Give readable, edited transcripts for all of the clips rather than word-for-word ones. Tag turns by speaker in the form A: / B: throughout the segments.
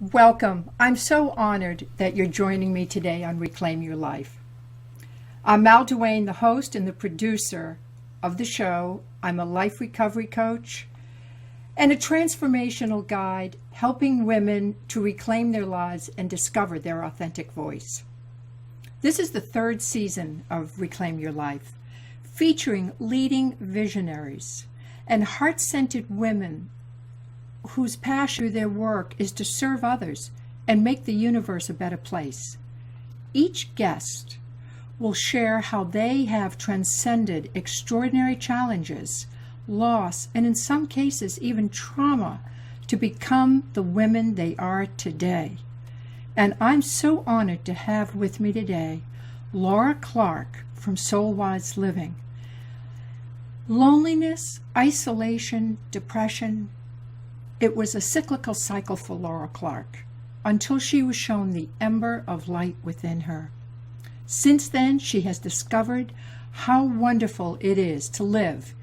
A: Welcome. I'm so honored that you're joining me today on Reclaim Your Life. I'm Mal Duane, the host and the producer of the show. I'm a life recovery coach and a transformational guide helping women to reclaim their lives and discover their authentic voice. This is the third season of Reclaim Your Life, featuring leading visionaries and heart-centered women whose passion through their work is to serve others and make the universe a better place. Each guest will share how they have transcended extraordinary challenges, loss, and in some cases even trauma to become the women they are today. And I'm so honored to have with me today Laura Clark from Soulwise Living. Loneliness, isolation, depression, it was a cyclical cycle for Laura Clark until she was shown the ember of light within her. Since then, she has discovered how wonderful it is to live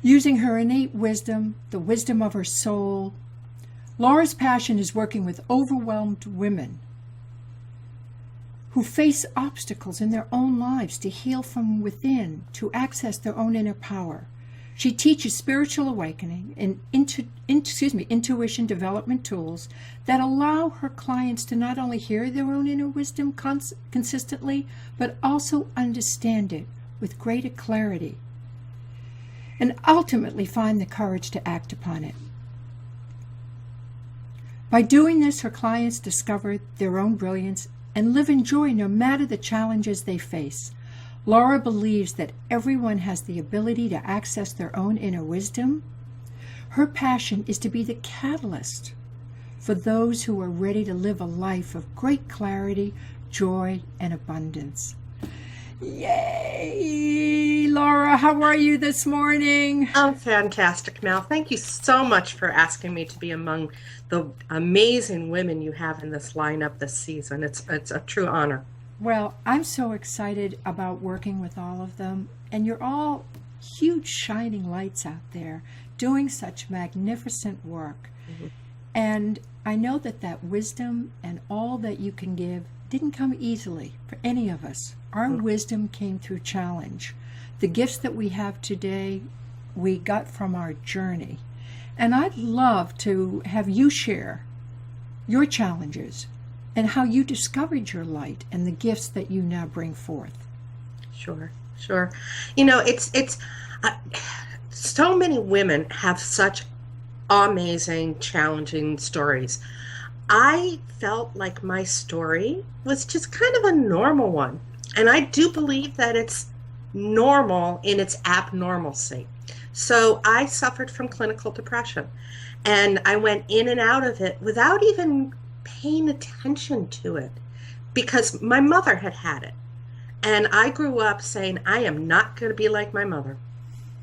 A: using her innate wisdom, the wisdom of her soul. Laura's passion is working with overwhelmed women who face obstacles in their own lives to heal from within, to access their own inner power. She teaches spiritual awakening and intuition development tools that allow her clients to not only hear their own inner wisdom consistently, but also understand it with greater clarity and ultimately find the courage to act upon it. By doing this, her clients discover their own brilliance and live in joy no matter the challenges they face. Laura believes that everyone has the ability to access their own inner wisdom. Her passion is to be the catalyst for those who are ready to live a life of great clarity, joy, and abundance. Yay! Laura, how are you this morning?
B: I'm fantastic, Mel. Thank you so much for asking me to be among the amazing women you have in this lineup this season. It's a true honor.
A: Well, I'm so excited about working with all of them, and you're all huge shining lights out there doing such magnificent work. Mm-hmm. And I know that wisdom and all that you can give didn't come easily for any of us. Our wisdom came through challenge. The gifts that we have today, we got from our journey. And I'd love to have you share your challenges and how you discovered your light and the gifts that you now bring forth.
B: Sure. You know, it's so many women have such amazing, challenging stories. I felt like my story was just kind of a normal one. And I do believe that it's normal in its abnormalcy. So I suffered from clinical depression, and I went in and out of it without even paying attention to it because my mother had it. And I grew up saying, I am not going to be like my mother.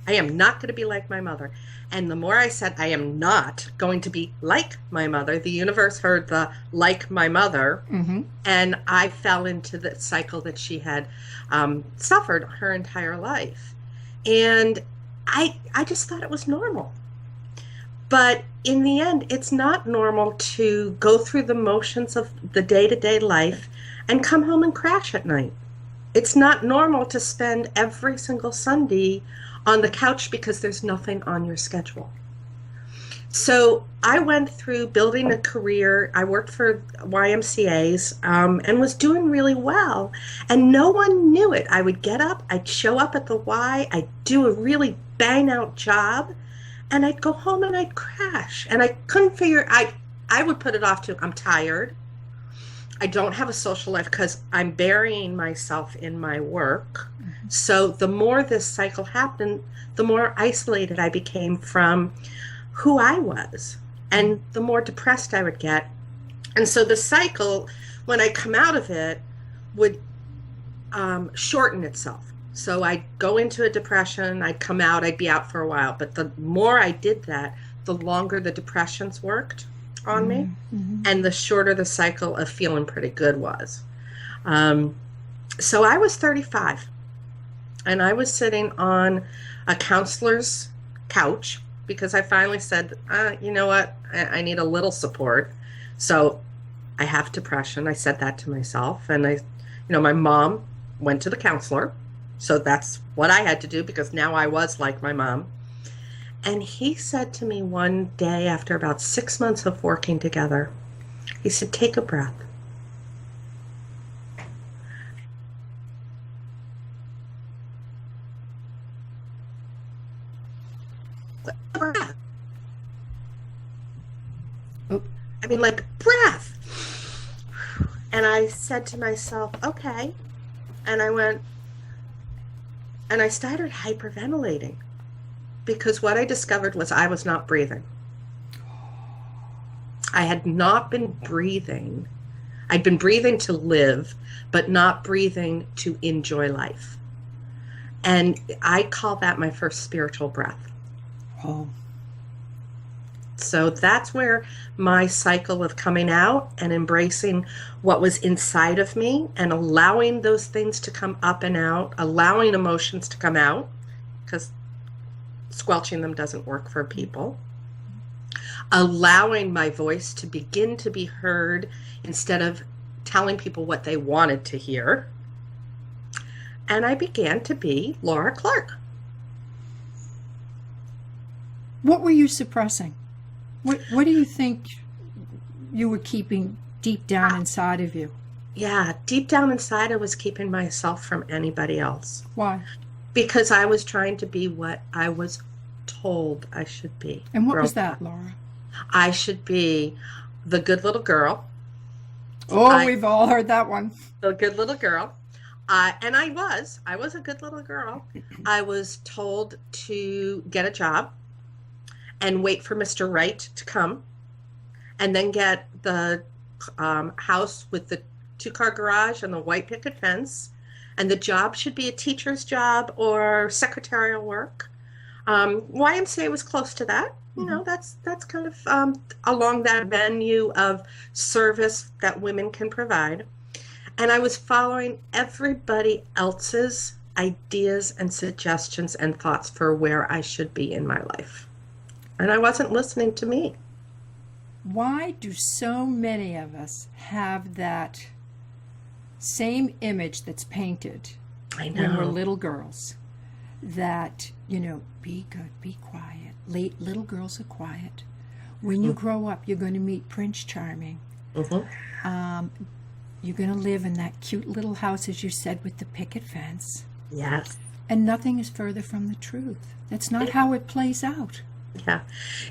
B: I am not going to be like my mother. And the more I said, I am not going to be like my mother, the universe heard the like my mother. Mm-hmm. And I fell into the cycle that she had suffered her entire life. And I just thought it was normal. But in the end, it's not normal to go through the motions of the day-to-day life and come home and crash at night. It's not normal to spend every single Sunday on the couch because there's nothing on your schedule. So I went through building a career. I worked for YMCAs and was doing really well. And no one knew it. I would get up, I'd show up at the Y, I'd do a really bang out job, and I'd go home and I'd crash. And I couldn't figure, I would put it off to, I'm tired. I don't have a social life because I'm burying myself in my work. Mm-hmm. So the more this cycle happened, the more isolated I became from who I was, and the more depressed I would get. And so the cycle, when I come out of it, would shorten itself. So I'd go into a depression, I'd come out, I'd be out for a while. But the more I did that, the longer the depressions worked on me, and the shorter the cycle of feeling pretty good was. So I was 35, and I was sitting on a counselor's couch because I finally said, you know what, I need a little support. So I have depression. I said that to myself. And my mom went to the counselor. So that's what I had to do because now I was like my mom. And he said to me one day after about 6 months of working together, he said, take a breath. Breath.
A: Oh,
B: I mean, like breath. And I said to myself, okay. And I started hyperventilating because what I discovered was I was not breathing. I had not been breathing. I'd been breathing to live, but not breathing to enjoy life. And I call that my first spiritual breath.
A: oh,
B: So that's where my cycle of coming out and embracing what was inside of me and allowing those things to come up and out, allowing emotions to come out, because squelching them doesn't work for people. Allowing my voice to begin to be heard instead of telling people what they wanted to hear. And I began to be Laura Clark.
A: what were you suppressing? What do you think you were keeping deep down inside of you?
B: Yeah, deep down inside, I was keeping myself from anybody else
A: Why?
B: because I was trying to be what I was told I should be.
A: And what was
B: growing
A: that,
B: up.
A: Laura?
B: I should be the good little girl,
A: Oh, we've all heard that one.
B: the good little girl. And I was a good little girl. I was told to get a job and wait for Mr. Right to come and then get the house with the 2-car garage and the white picket fence. And the job should be a teacher's job or secretarial work. YMCA was close to that. You know, that's kind of along that venue of service that women can provide. And I was following everybody else's ideas and suggestions and thoughts for where I should be in my life. And I wasn't listening to me.
A: Why do so many of us have that same image that's painted
B: I
A: when we're
B: know.
A: little girls? That, be good, be quiet. Little girls are quiet. When you grow up, you're going to meet Prince Charming.
B: Mm-hmm.
A: You're going to live in that cute little house, as you said, with the picket fence.
B: Yes.
A: And nothing is further from the truth. That's not how it plays out.
B: Yeah.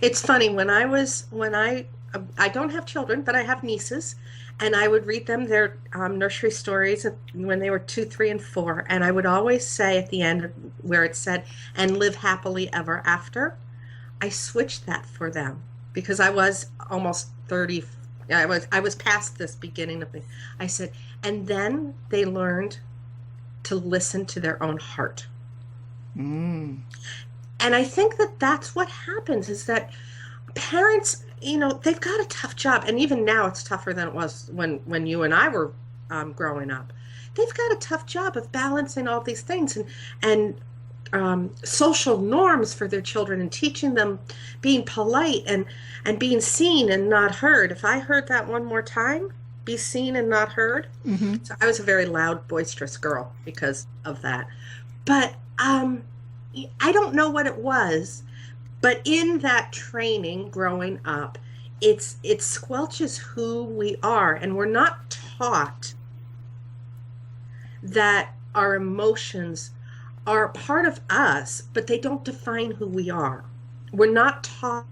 B: It's funny when I don't have children, but I have nieces, and I would read them their nursery stories when they were 2, 3, and 4. And I would always say at the end where it said, and live happily ever after, I switched that for them because I was almost 30. I was past this beginning of thing. I said, and then they learned to listen to their own heart.
A: Mm.
B: And I think that that's what happens is that parents, they've got a tough job. And even now it's tougher than it was when you and I were growing up. They've got a tough job of balancing all these things and social norms for their children and teaching them being polite and being seen and not heard. If I heard that one more time, be seen and not heard.
A: Mm-hmm.
B: So I was a very loud, boisterous girl because of that. But I don't know what it was, but in that training growing up, it squelches who we are, and we're not taught that our emotions are part of us, but they don't define who we are. We're not taught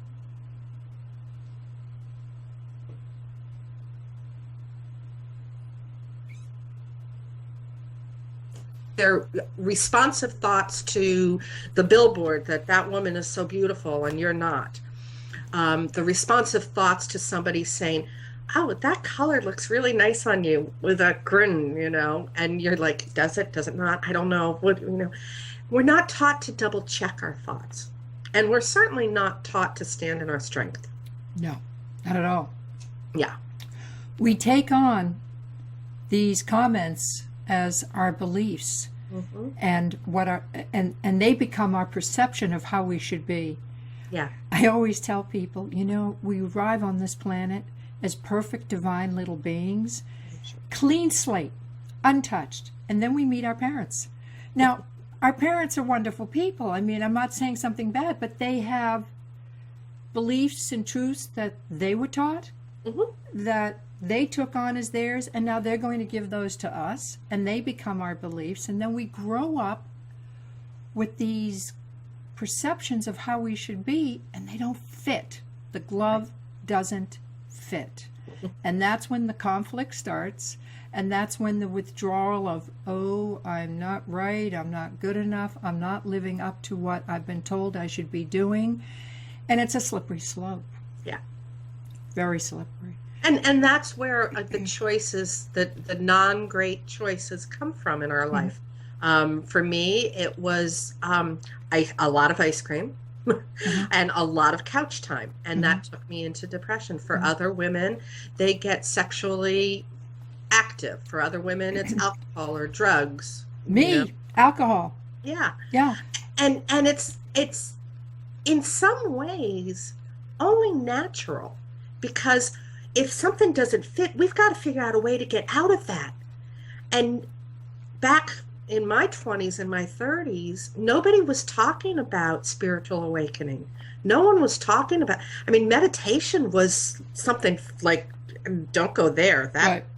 B: their responsive thoughts to the billboard that woman is so beautiful and you're not. The responsive thoughts to somebody saying, oh, that color looks really nice on you, with a grin, and you're like, does it not? I don't know. We're not taught to double check our thoughts. And we're certainly not taught to stand in our strength.
A: No, not at all.
B: Yeah.
A: We take on these comments as our beliefs,
B: Mm-hmm.
A: and and they become our perception of how we should be.
B: Yeah.
A: I always tell people, we arrive on this planet as perfect divine little beings, clean slate, untouched, and then we meet our parents. Now, our parents are wonderful people. I mean, I'm not saying something bad, but they have beliefs and truths that they were taught, that they took on as theirs, and now they're going to give those to us, and they become our beliefs, and then we grow up with these perceptions of how we should be, and they don't fit. The glove doesn't fit. And that's when the conflict starts, and that's when the withdrawal of, oh, I'm not right, I'm not good enough, I'm not living up to what I've been told I should be doing. And it's a slippery slope.
B: Yeah.
A: Very slippery.
B: And that's where the choices, the non-great choices come from in our life. For me, it was a lot of ice cream and a lot of couch time. And that took me into depression. For other women, they get sexually active. For other women, it's alcohol or drugs.
A: Me, alcohol.
B: Yeah.
A: Yeah.
B: And it's in some ways only natural, because if something doesn't fit, we've got to figure out a way to get out of that. And back in my 20s and my 30s, nobody was talking about spiritual awakening. No one was talking about, I mean, meditation was something like, don't go there.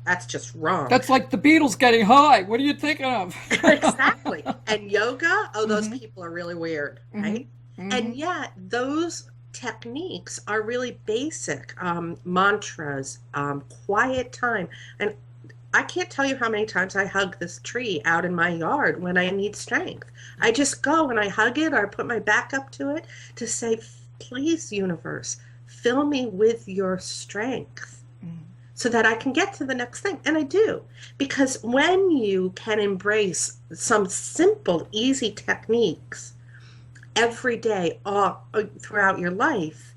B: That's just wrong.
A: That's like the Beatles getting high. What are you thinking of?
B: Exactly. And yoga, those people are really weird, right? And yet those techniques are really basic, mantras, quiet time. And I can't tell you how many times I hug this tree out in my yard when I need strength. I just go and I hug it, or I put my back up to it to say, please, universe, fill me with your strength so that I can get to the next thing. And I do. Because when you can embrace some simple, easy techniques every day, all throughout your life,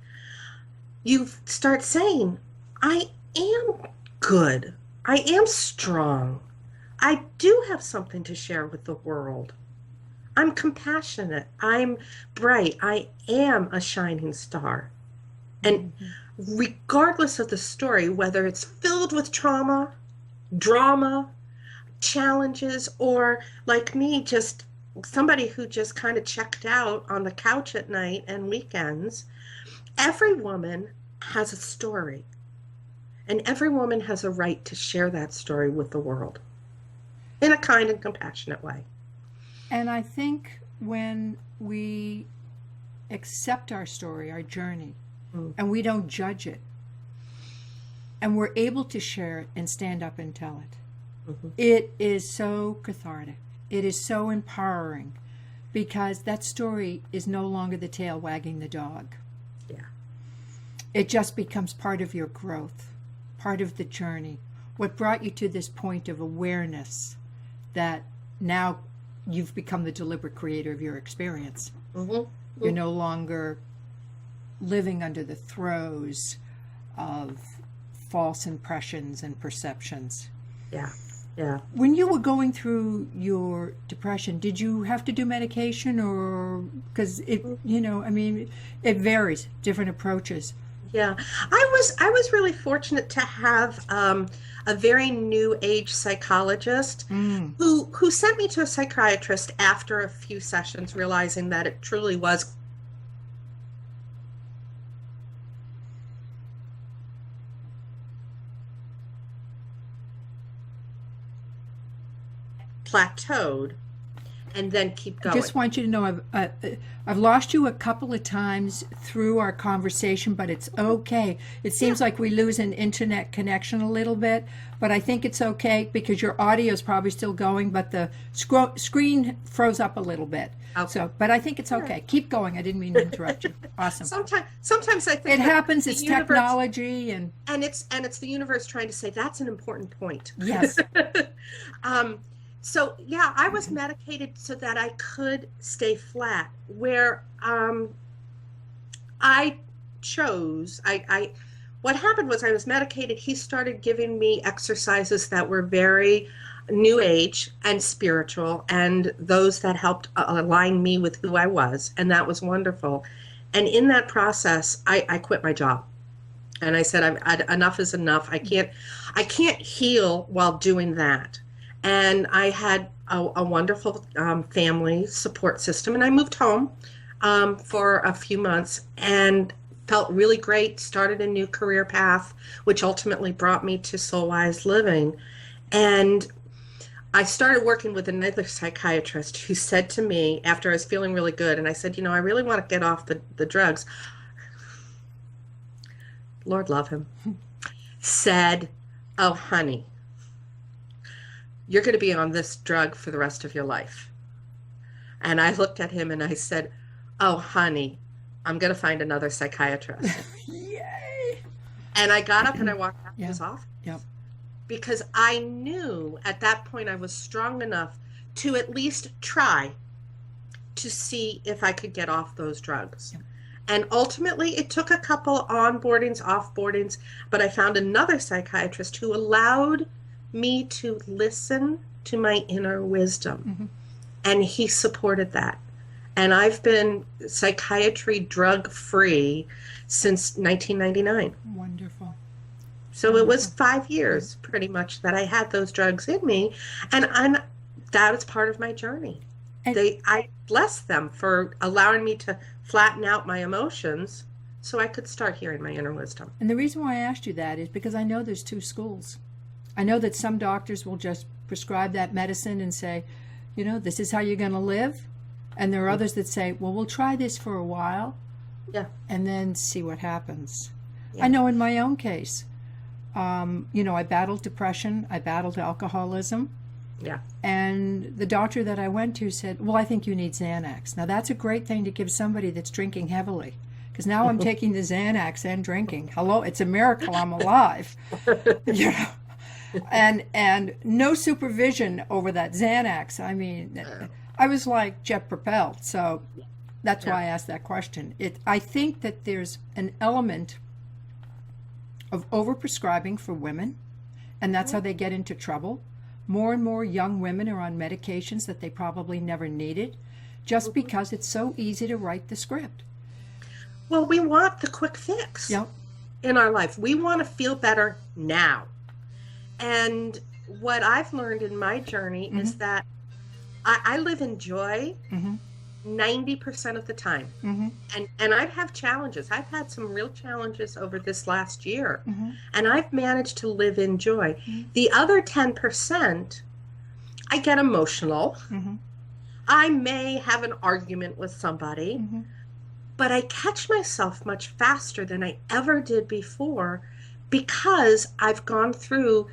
B: you start saying, I am good. I am strong. I do have something to share with the world. I'm compassionate. I'm bright. I am a shining star. And regardless of the story, whether it's filled with trauma, drama, challenges, or like me, just somebody who just kind of checked out on the couch at night and weekends, every woman has a story. And every woman has a right to share that story with the world in a kind and compassionate way.
A: And I think when we accept our story, our journey, and we don't judge it, and we're able to share it and stand up and tell it, it is so cathartic. It is so empowering, because that story is no longer the tail wagging the dog.
B: Yeah.
A: It just becomes part of your growth, part of the journey. What brought you to this point of awareness that now you've become the deliberate creator of your experience. You're no longer living under the throes of false impressions and perceptions.
B: Yeah. Yeah.
A: When you were going through your depression, did you have to do medication, or because it, I mean, it varies, different approaches.
B: Yeah, I was really fortunate to have a very new age psychologist who sent me to a psychiatrist after a few sessions, realizing that it truly was plateaued, and then keep going.
A: I just want you to know I've lost you a couple of times through our conversation, but it's okay. It seems like we lose an internet connection a little bit, but I think it's okay because your audio is probably still going, but the screen froze up a little bit.
B: Okay.
A: So, but I think it's okay. Keep going. I didn't mean to interrupt you. Awesome.
B: Sometimes I think
A: it happens.
B: the
A: It's
B: universe,
A: technology and
B: it's the universe trying to say that's an important point.
A: Yes.
B: So yeah, I was medicated so that I could stay flat. Where I chose, what happened was I was medicated. He started giving me exercises that were very new age and spiritual, and those that helped align me with who I was, and that was wonderful. And in that process, I quit my job. And I said, enough is enough. I can't heal while doing that. And I had a wonderful family support system, and I moved home for a few months and felt really great. Started a new career path, which ultimately brought me to Soulwise Living. And I started working with another psychiatrist who said to me after I was feeling really good, and I said, I really want to get off the drugs. Lord love him, said, oh, honey, you're going to be on this drug for the rest of your life. And I looked at him and I said, oh, honey, I'm going to find another psychiatrist.
A: Yay!
B: And I got up and I walked out of
A: Yeah.
B: his office.
A: Yep.
B: Because I knew at that point I was strong enough to at least try to see if I could get off those drugs.
A: Yep.
B: And ultimately, it took a couple onboardings, offboardings, but I found another psychiatrist who allowed me to listen to my inner wisdom.
A: Mm-hmm.
B: And he supported that. And I've been psychiatry drug-free since 1999.
A: Wonderful.
B: So it was 5 years pretty much that I had those drugs in me. And that is part of my journey.
A: And-
B: I bless them for allowing me to flatten out my emotions so I could start hearing my inner wisdom.
A: And the reason why I asked you that is because I know there's two schools. I know that some doctors will just prescribe that medicine and say, this is how you're going to live. And there are others that say, well, we'll try this for a while.
B: Yeah.
A: And then see what happens.
B: Yeah.
A: I know in my own case, I battled depression. I battled alcoholism.
B: Yeah.
A: And the doctor that I went to said, well, I think you need Xanax. Now, that's a great thing to give somebody that's drinking heavily. Because now I'm taking the Xanax and drinking. Hello, it's a miracle I'm alive. And no supervision over that Xanax. I mean, I was like jet propelled. So that's why I asked that question. I think that there's an element of overprescribing for women, and that's how they get into trouble. More and more young women are on medications that they probably never needed, just because it's so easy to write the script.
B: Well, we want the quick fix in our life. We want to feel better now. And what I've learned in my journey is that I live in joy 90% of the time. And I have challenges. I've had some real challenges over this last year. And I've managed to live in joy. The other 10%, I get emotional. I may have an argument with somebody. But I catch myself much faster than I ever did before because I've gone through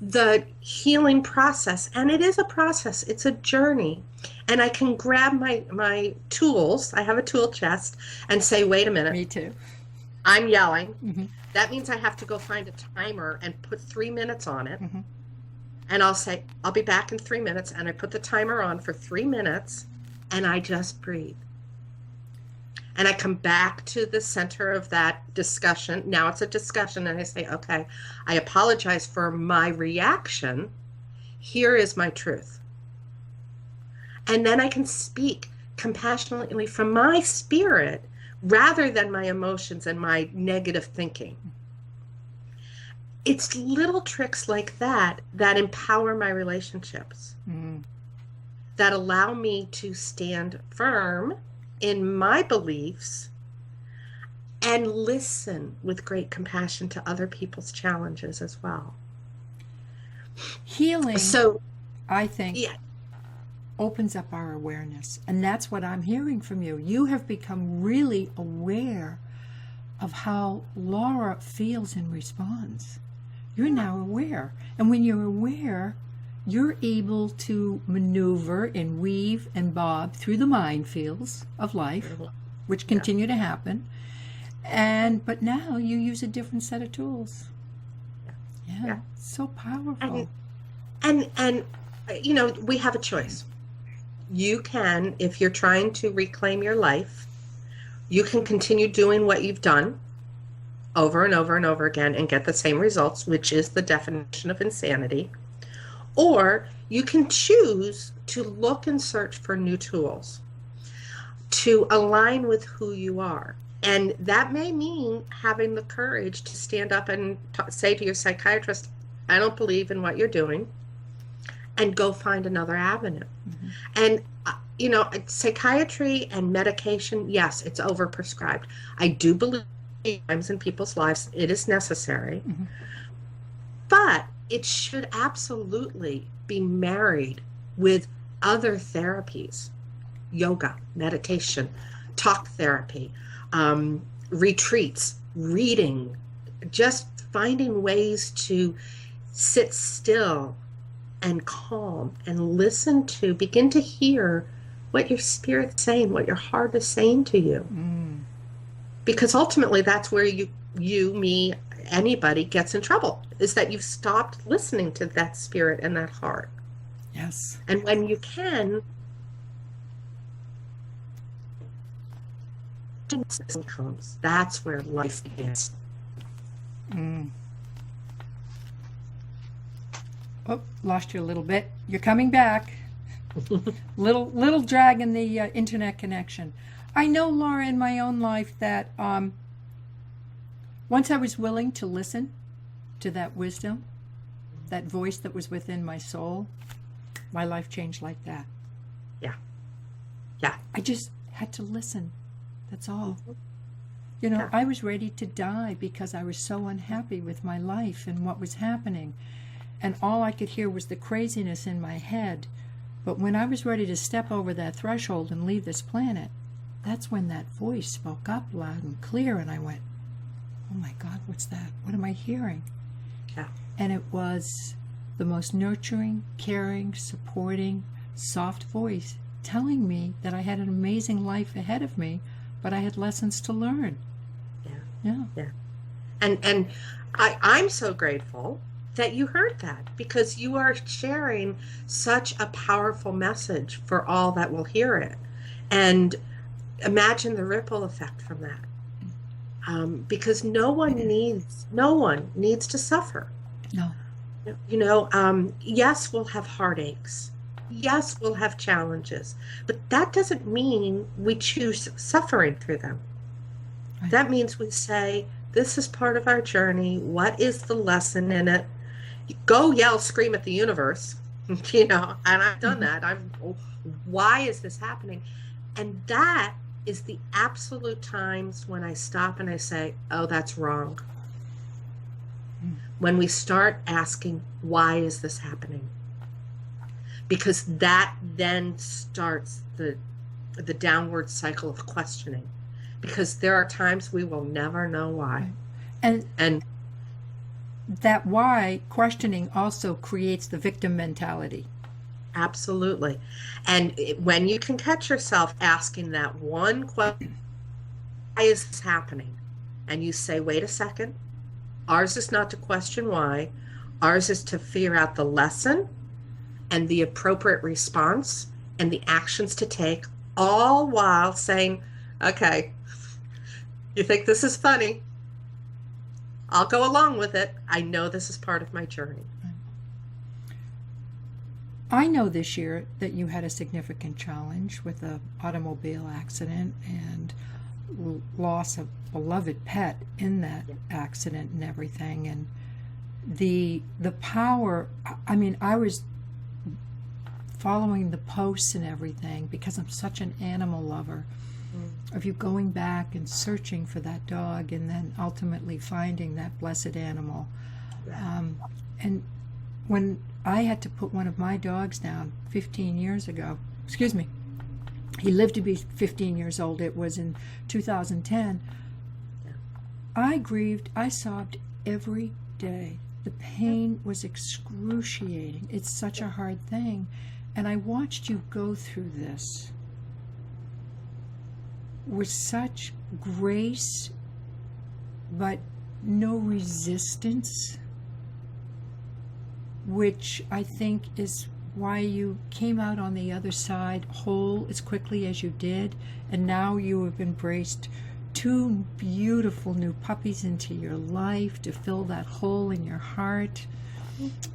B: the healing process. And it is a process. It's a journey. And I can grab my tools. I have a tool chest and say, wait a minute.
A: Me too.
B: I'm yelling. That means I have to go find a timer and put 3 minutes on it. And I'll say, I'll be back in 3 minutes. And I put the timer on for 3 minutes and I just breathe. And I come back to the center of that discussion. Now it's a discussion, and I say, okay, I apologize for my reaction. Here is my truth. And then I can speak compassionately from my spirit rather than my emotions and my negative thinking. It's little tricks like that that empower my relationships, that allow me to stand firm in my beliefs and listen with great compassion to other people's challenges as well.
A: Healing,
B: So,
A: I think,
B: yeah,
A: opens up our awareness. And that's what I'm hearing from you. You have become really aware of how Laura feels and responds. You're now aware. And when you're aware, you're able to maneuver and weave and bob through the minefields of life, which continue to happen. But now you use a different set of tools. Yeah. So powerful.
B: And we have a choice. You can, if you're trying to reclaim your life, you can continue doing what you've done over and over and over again and get the same results, which is the definition of insanity. Or you can choose to look and search for new tools to align with who you are. And that may mean having the courage to stand up and say to your psychiatrist, I don't believe in what you're doing, and go find another avenue. Mm-hmm. And, psychiatry and medication, yes, it's overprescribed. I do believe times in people's lives it is necessary, mm-hmm. but it should absolutely be married with other therapies, yoga, meditation, talk therapy, retreats, reading, just finding ways to sit still and calm and listen to, begin to hear what your spirit's saying, what your heart is saying to you. Mm. Because ultimately that's where you, me, anybody gets in trouble, is that you've stopped listening to that spirit and that heart.
A: Yes.
B: And when you can, comes. That's where life begins.
A: Mm. Oh, lost you a little bit. You're coming back. little drag in the internet connection. I know, Laura, in my own life that once I was willing to listen to that wisdom, that voice that was within my soul, my life changed like that.
B: Yeah. Yeah.
A: I just had to listen. That's all. Yeah. I was ready to die because I was so unhappy with my life and what was happening. And all I could hear was the craziness in my head. But when I was ready to step over that threshold and leave this planet, that's when that voice spoke up loud and clear, and I went, oh my God, what's that? What am I hearing?
B: Yeah.
A: And it was the most nurturing, caring, supporting, soft voice telling me that I had an amazing life ahead of me, but I had lessons to learn. Yeah.
B: And I'm so grateful that you heard that, because you are sharing such a powerful message for all that will hear it. And imagine the ripple effect from that. Because no one needs to suffer.
A: No.
B: Yes, we'll have heartaches. Yes, we'll have challenges, but that doesn't mean we choose suffering through them. Right. That means we say, this is part of our journey. What is the lesson in it? Go yell, scream at the universe, and I've done that. Why is this happening? And that is the absolute times when I stop and I say, oh, that's wrong. When we start asking, why is this happening? Because that then starts the downward cycle of questioning. Because there are times we will never know why.
A: And that why questioning also creates the victim mentality.
B: Absolutely. And when you can catch yourself asking that one question, why is this happening? And you say, wait a second, ours is not to question why. Ours is to figure out the lesson and the appropriate response and the actions to take, all while saying, okay, you think this is funny? I'll go along with it. I know this is part of my journey.
A: I know this year that you had a significant challenge with an automobile accident and loss of a beloved pet in that accident and everything. And the power, I was following the posts and everything because I'm such an animal lover. Of you going back and searching for that dog and then ultimately finding that blessed animal. And when I had to put one of my dogs down 15 years ago, he lived to be 15 years old. It was in 2010. I grieved. I sobbed every day. The pain was excruciating. It's such a hard thing. And I watched you go through this with such grace, but no resistance, which I think is why you came out on the other side whole as quickly as you did, and now you have embraced 2 beautiful new puppies into your life to fill that hole in your heart.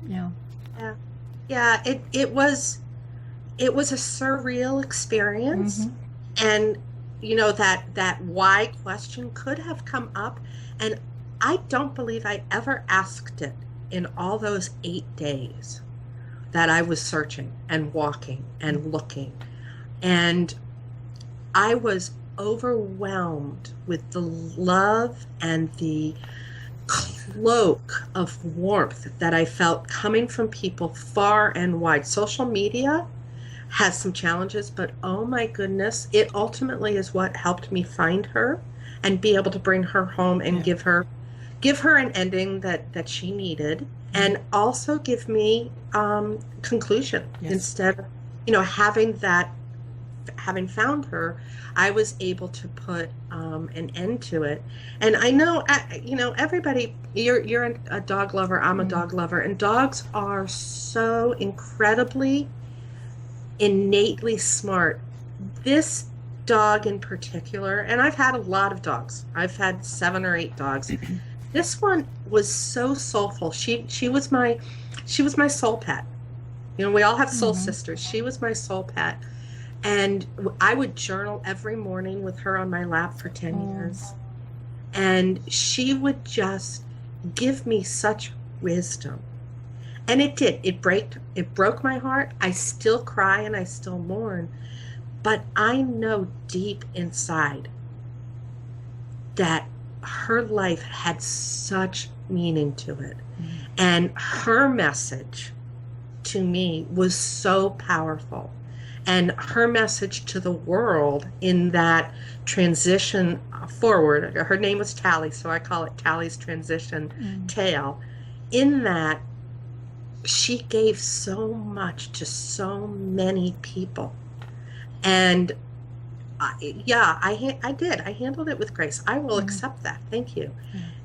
B: Yeah, it was a surreal experience. Mm-hmm. And that why question could have come up, and I don't believe I ever asked it in all those 8 days that I was searching and walking and looking. And I was overwhelmed with the love and the cloak of warmth that I felt coming from people far and wide. Social media has some challenges, but oh my goodness, it ultimately is what helped me find her and be able to bring her home and give her an ending that she needed, and also give me conclusion. Instead of having found her, I was able to put an end to it. And I know everybody, you're a dog lover, I'm a dog lover, and dogs are so incredibly innately smart. This dog in particular, and I've had a lot of dogs, I've had 7 or 8 dogs. This one was so soulful. She was my soul pet. We all have soul sisters. She was my soul pet. And I would journal every morning with her on my lap for 10 years. And she would just give me such wisdom. And it did. It broke my heart. I still cry and I still mourn. But I know deep inside that her life had such meaning to it. And her message to me was so powerful. And her message to the world in that transition forward, her name was Tally, so I call it Tally's transition tale, in that she gave so much to so many people. And I did. I handled it with grace. I will accept that. Thank you.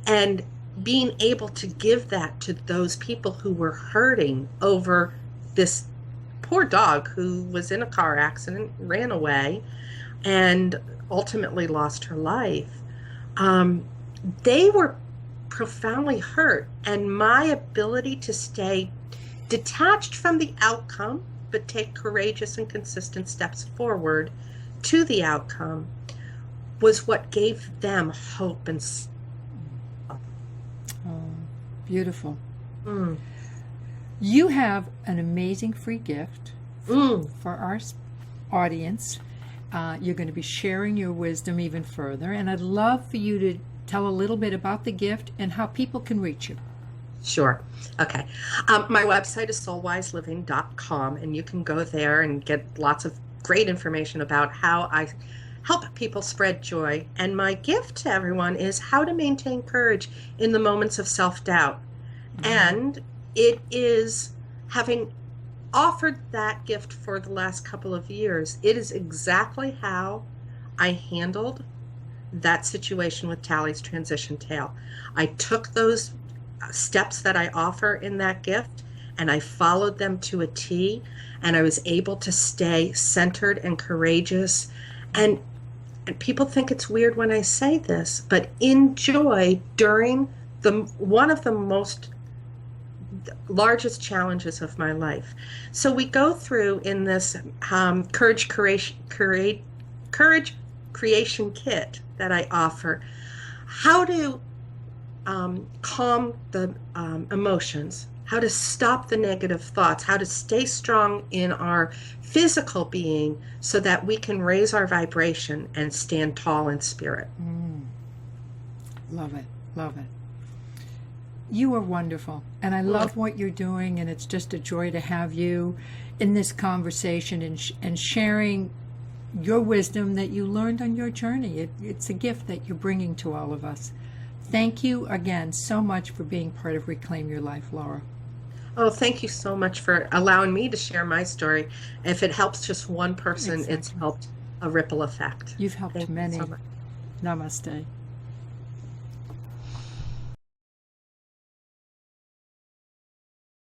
B: And being able to give that to those people who were hurting over this poor dog who was in a car accident, ran away, and ultimately lost her life. They were profoundly hurt, and my ability to stay detached from the outcome, but take courageous and consistent steps forward to the outcome, was what gave them hope and.
A: Beautiful. You have an amazing free gift for our audience. You're going to be sharing your wisdom even further, and I'd love for you to tell a little bit about the gift and how people can reach you.
B: Sure. Okay. My website is soulwiseliving.com, and you can go there and get lots of great information about how I help people spread joy. And my gift to everyone is how to maintain courage in the moments of self-doubt. And it is, having offered that gift for the last couple of years, it is exactly how I handled that situation with Tally's transition tale. I took those steps that I offer in that gift and I followed them to a T, and I was able to stay centered and courageous. And people think it's weird when I say this, but in joy during one of the most largest challenges of my life. So we go through in this courage creation kit that I offer how to calm the emotions, how to stop the negative thoughts, how to stay strong in our physical being so that we can raise our vibration and stand tall in spirit.
A: Love it. Love it. You are wonderful, and I love what you're doing, and it's just a joy to have you in this conversation and sharing your wisdom that you learned on your journey. It's a gift that you're bringing to all of us. Thank you again so much for being part of Reclaim Your Life, Laura.
B: Oh, thank you so much for allowing me to share my story. If it helps just one person, It's helped a ripple effect.
A: You've helped
B: Thank
A: many.
B: you so much.
A: Namaste.